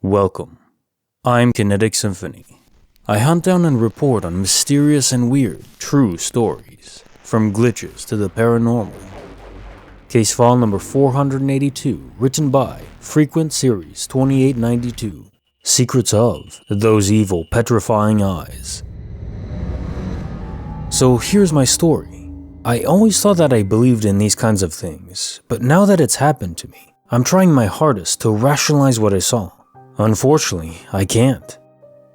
Welcome. I'm Kinetic Symphony. I hunt down and report on mysterious and weird, true stories, from glitches to the paranormal. Case file number 482, written by Frequent Series 2892, Secrets of Those Evil Petrifying Eyes. So here's my story. I always thought that I believed in these kinds of things, but now that it's happened to me, I'm trying my hardest to rationalize what I saw. Unfortunately, I can't.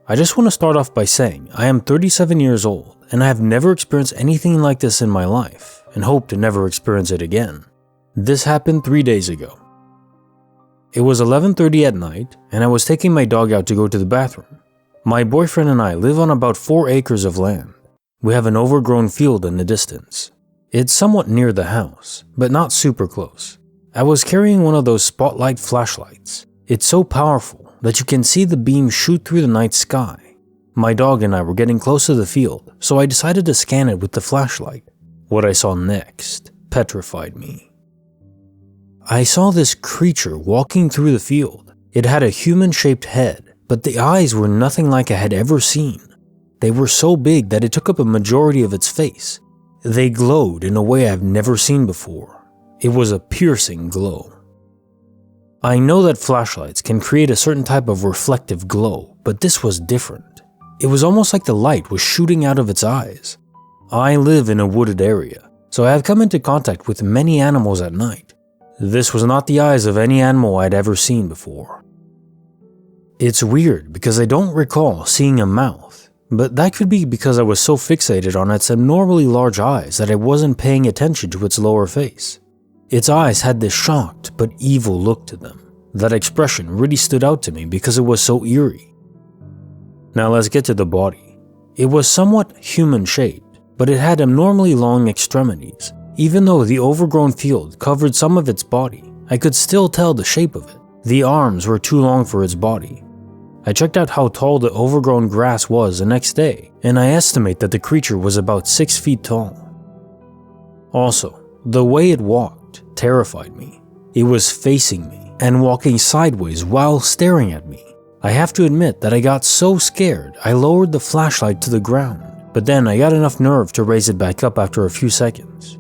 I just want to start off by saying I am 37 years old and I have never experienced anything like this in my life and hope to never experience it again. This happened 3 days ago. It was 11:30 at night and I was taking my dog out to go to the bathroom. My boyfriend and I live on about 4 acres of land. We have an overgrown field in the distance. It's somewhat near the house, but not super close. I was carrying one of those spotlight flashlights. It's so powerful that you can see the beam shoot through the night sky. My dog and I were getting close to the field, so I decided to scan it with the flashlight. What I saw next petrified me. I saw this creature walking through the field. It had a human-shaped head, but the eyes were nothing like I had ever seen. They were so big that it took up a majority of its face. They glowed in a way I've never seen before. It was a piercing glow. I know that flashlights can create a certain type of reflective glow, but this was different. It was almost like the light was shooting out of its eyes. I live in a wooded area, so I have come into contact with many animals at night. This was not the eyes of any animal I'd ever seen before. It's weird because I don't recall seeing a mouth, but that could be because I was so fixated on its abnormally large eyes that I wasn't paying attention to its lower face. Its eyes had this shocked but evil look to them. That expression really stood out to me because it was so eerie. Now let's get to the body. It was somewhat human-shaped, but it had abnormally long extremities. Even though the overgrown field covered some of its body, I could still tell the shape of it. The arms were too long for its body. I checked out how tall the overgrown grass was the next day, and I estimate that the creature was about 6 feet tall. Also, the way it walked terrified me. It was facing me and walking sideways while staring at me. I have to admit that I got so scared I lowered the flashlight to the ground, but then I got enough nerve to raise it back up after a few seconds.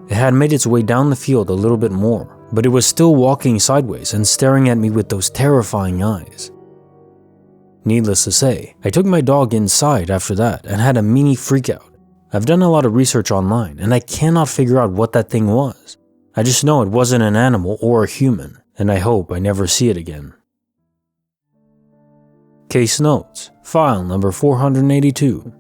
It had made its way down the field a little bit more, but it was still walking sideways and staring at me with those terrifying eyes. Needless to say, I took my dog inside after that and had a mini freakout. I've done a lot of research online and I cannot figure out what that thing was. I just know it wasn't an animal or a human, and I hope I never see it again. Case notes, file number 482.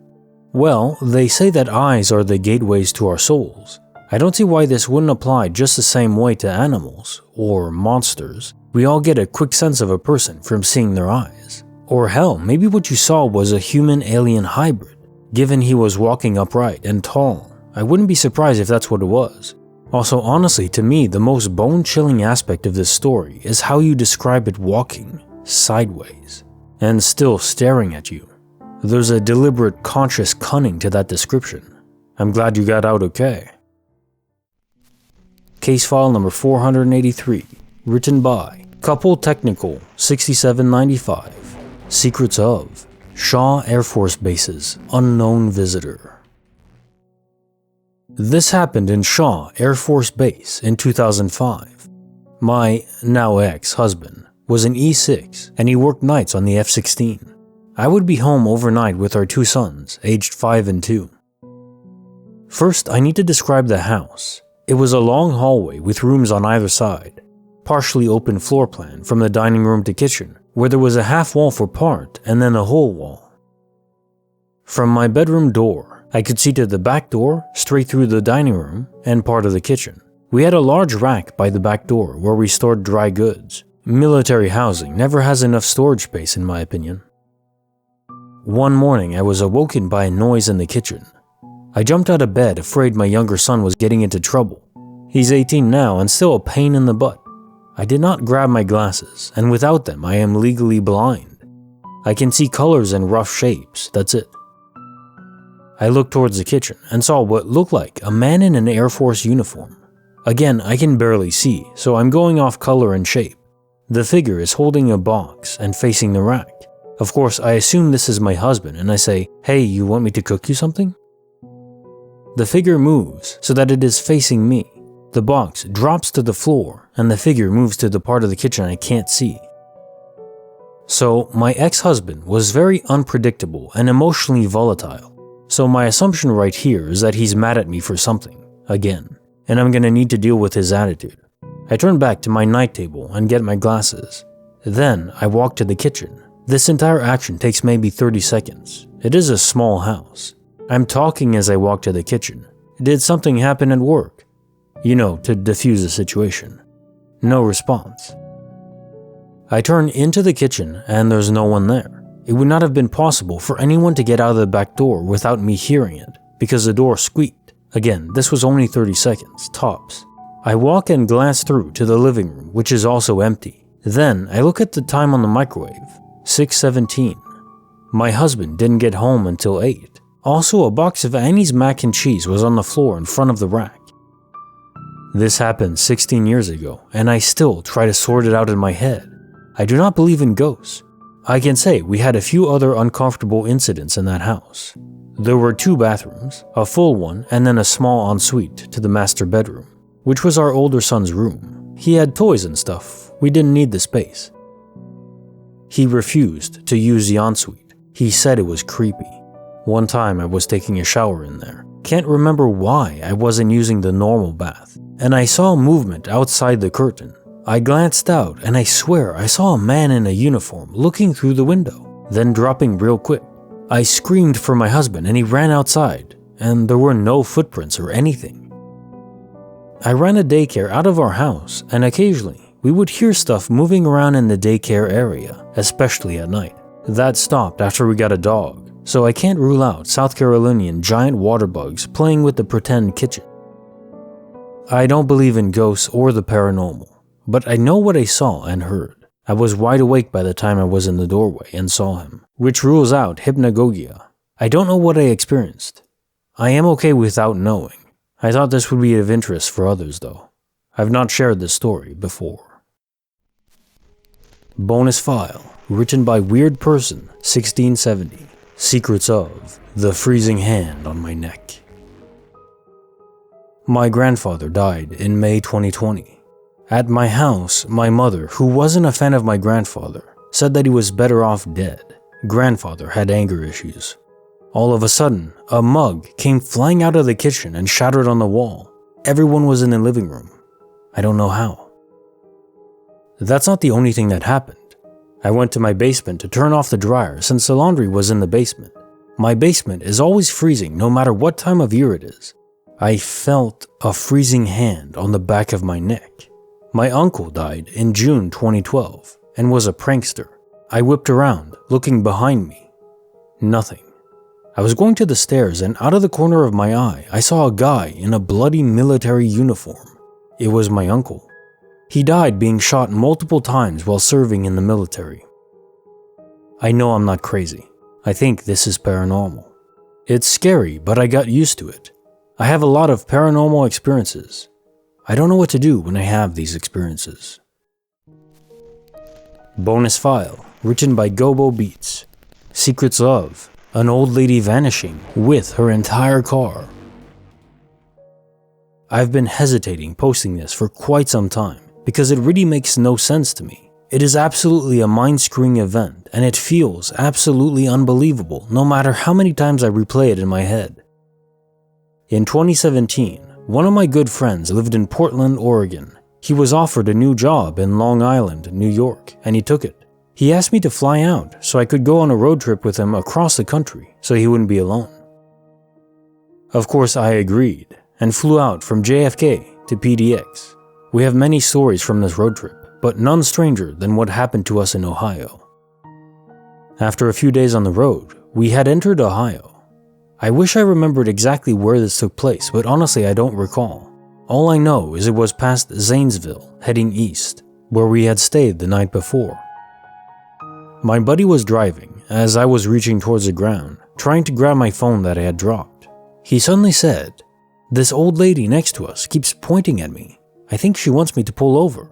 Well, they say that eyes are the gateways to our souls. I don't see why this wouldn't apply just the same way to animals, or monsters. We all get a quick sense of a person from seeing their eyes. Or hell, maybe what you saw was a human-alien hybrid. Given he was walking upright and tall, I wouldn't be surprised if that's what it was. Also, honestly, to me, the most bone-chilling aspect of this story is how you describe it walking sideways and still staring at you. There's a deliberate, conscious cunning to that description. I'm glad you got out okay. Case file number 483, written by Couple Technical 6795, Secrets of Shaw Air Force Base's Unknown Visitor. This happened in Shaw Air Force Base in 2005. My now ex-husband was an E6 and he worked nights on the F-16. I would be home overnight with our 2 sons, aged 5 and 2. First, I need to describe the house. It was a long hallway with rooms on either side, partially open floor plan from the dining room to kitchen, where there was a half wall for part and then a whole wall. From my bedroom door, I could see to the back door, straight through the dining room, and part of the kitchen. We had a large rack by the back door where we stored dry goods. Military housing never has enough storage space in my opinion. One morning I was awoken by a noise in the kitchen. I jumped out of bed afraid my younger son was getting into trouble. He's 18 now and still a pain in the butt. I did not grab my glasses, and without them I am legally blind. I can see colors and rough shapes, that's it. I looked towards the kitchen and saw what looked like a man in an Air Force uniform. Again, I can barely see, so I'm going off color and shape. The figure is holding a box and facing the rack. Of course, I assume this is my husband and I say, "Hey, you want me to cook you something?" The figure moves so that it is facing me. The box drops to the floor and the figure moves to the part of the kitchen I can't see. So my ex-husband was very unpredictable and emotionally volatile. So my assumption right here is that he's mad at me for something, again, and I'm gonna need to deal with his attitude. I turn back to my night table and get my glasses. Then I walk to the kitchen. This entire action takes maybe 30 seconds. It is a small house. I'm talking as I walk to the kitchen. Did something happen at work? You know, to diffuse the situation. No response. I turn into the kitchen and there's no one there. It would not have been possible for anyone to get out of the back door without me hearing it, because the door squeaked. Again, this was only 30 seconds, tops. I walk and glance through to the living room, which is also empty. Then I look at the time on the microwave, 6:17. My husband didn't get home until 8. Also, a box of Annie's mac and cheese was on the floor in front of the rack. This happened 16 years ago, and I still try to sort it out in my head. I do not believe in ghosts. I can say we had a few other uncomfortable incidents in that house. There were 2 bathrooms, a full one and then a small ensuite to the master bedroom, which was our older son's room. He had toys and stuff. We didn't need the space. He refused to use the ensuite. He said it was creepy. One time I was taking a shower in there. Can't remember why I wasn't using the normal bath, and I saw movement outside the curtain. I glanced out and I swear I saw a man in a uniform looking through the window, then dropping real quick. I screamed for my husband and he ran outside, and there were no footprints or anything. I ran a daycare out of our house, and occasionally we would hear stuff moving around in the daycare area, especially at night. That stopped after we got a dog, so I can't rule out South Carolinian giant water bugs playing with the pretend kitchen. I don't believe in ghosts or the paranormal, but I know what I saw and heard. I was wide awake by the time I was in the doorway and saw him, which rules out hypnagogia. I don't know what I experienced. I am okay without knowing. I thought this would be of interest for others though. I've not shared this story before. Bonus file, written by Weird Person, 1670. Secrets of the freezing hand on my neck. My grandfather died in May 2020. At my house, my mother, who wasn't a fan of my grandfather, said that he was better off dead. Grandfather had anger issues. All of a sudden, a mug came flying out of the kitchen and shattered on the wall. Everyone was in the living room. I don't know how. That's not the only thing that happened. I went to my basement to turn off the dryer since the laundry was in the basement. My basement is always freezing no matter what time of year it is. I felt a freezing hand on the back of my neck. My uncle died in June 2012 and was a prankster. I whipped around, looking behind me. Nothing. I was going to the stairs and out of the corner of my eye, I saw a guy in a bloody military uniform. It was my uncle. He died being shot multiple times while serving in the military. I know I'm not crazy. I think this is paranormal. It's scary, but I got used to it. I have a lot of paranormal experiences. I don't know what to do when I have these experiences. Bonus file, written by gobbobeatz. Secrets of an old lady vanishing with her entire car. I've been hesitating posting this for quite some time because it really makes no sense to me. It is absolutely a mind-screwing event and it feels absolutely unbelievable no matter how many times I replay it in my head. In 2017, one of my good friends lived in Portland, Oregon. He was offered a new job in Long Island, New York, and he took it. He asked me to fly out so I could go on a road trip with him across the country so he wouldn't be alone. Of course, I agreed and flew out from JFK to PDX. We have many stories from this road trip, but none stranger than what happened to us in Ohio. After a few days on the road, we had entered Ohio. I wish I remembered exactly where this took place, but honestly I don't recall. All I know is it was past Zanesville, heading east, where we had stayed the night before. My buddy was driving as I was reaching towards the ground, trying to grab my phone that I had dropped. He suddenly said, "This old lady next to us keeps pointing at me. I think she wants me to pull over."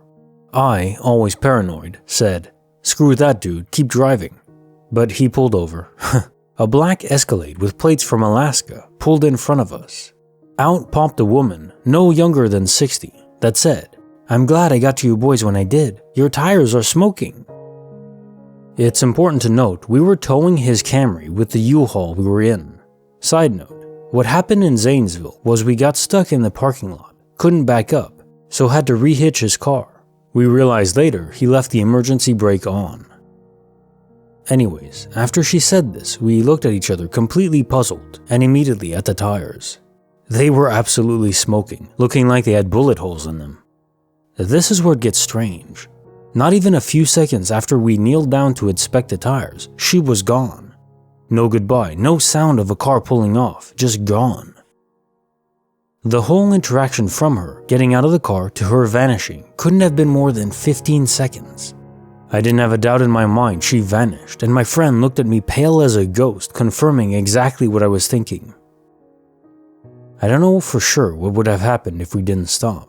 I, always paranoid, said, "Screw that dude, keep driving." But he pulled over. A black Escalade with plates from Alaska pulled in front of us. Out popped a woman, no younger than 60, that said, "I'm glad I got to you boys when I did. Your tires are smoking." It's important to note we were towing his Camry with the U-Haul we were in. Side note, what happened in Zanesville was we got stuck in the parking lot, couldn't back up, so had to rehitch his car. We realized later he left the emergency brake on. Anyways, after she said this, we looked at each other completely puzzled and immediately at the tires. They were absolutely smoking, looking like they had bullet holes in them. This is where it gets strange. Not even a few seconds after we kneeled down to inspect the tires, she was gone. No goodbye, no sound of a car pulling off, just gone. The whole interaction from her getting out of the car to her vanishing couldn't have been more than 15 seconds. I didn't have a doubt in my mind she vanished, and my friend looked at me pale as a ghost, confirming exactly what I was thinking. I don't know for sure what would have happened if we didn't stop.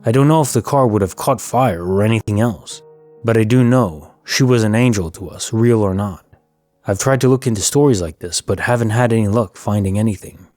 I don't know if the car would have caught fire or anything else, but I do know she was an angel to us, real or not. I've tried to look into stories like this, but haven't had any luck finding anything.